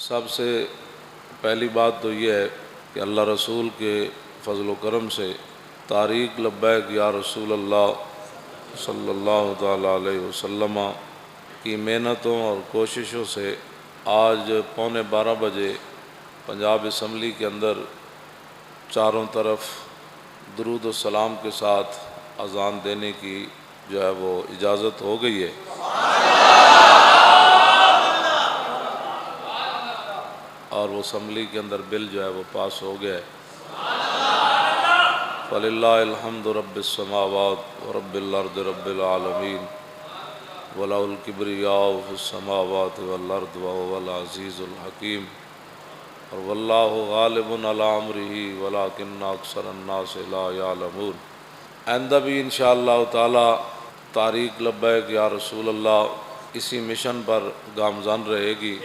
سب سے پہلی بات تو یہ ہے کہ اللہ رسول کے فضل و کرم سے طریق لبیک یا رسول اللہ صلی اللہ تعالیٰ علیہ وسلم کی محنتوں اور کوششوں سے آج 11:15 بجے پنجاب اسمبلی کے اندر چاروں طرف درود و سلام کے ساتھ اذان دینے کی جو ہے وہ اجازت ہو گئی ہے۔ اور وہ اسمبلی کے اندر بل جو ہے وہ پاس ہو گیا ہے۔ فَلِلَّهِ الْحَمْدُ رَبِّ السَّمَاوَاتِ وَرَبِّ الْأَرْضِ رَبِّ الْعَالَمِينَ وَلَهُ الْكِبْرِيَاءُ فِي السَّمَاوَاتِ وَالْأَرْضِ وَهُوَ الْعَزِيزُ الْحَكِيمُ اور وَاللَّهُ غَالِبٌ عَلَىٰ أَمْرِهِ وَلَٰكِنَّ أَكْثَرَ النَّاسِ لَا يَعْلَمُونَ۔ آئندہ بھی انشاءاللہ تعالی طریق لبیک یا رسول اللہ اسی مشن پر گامزن رہے گی۔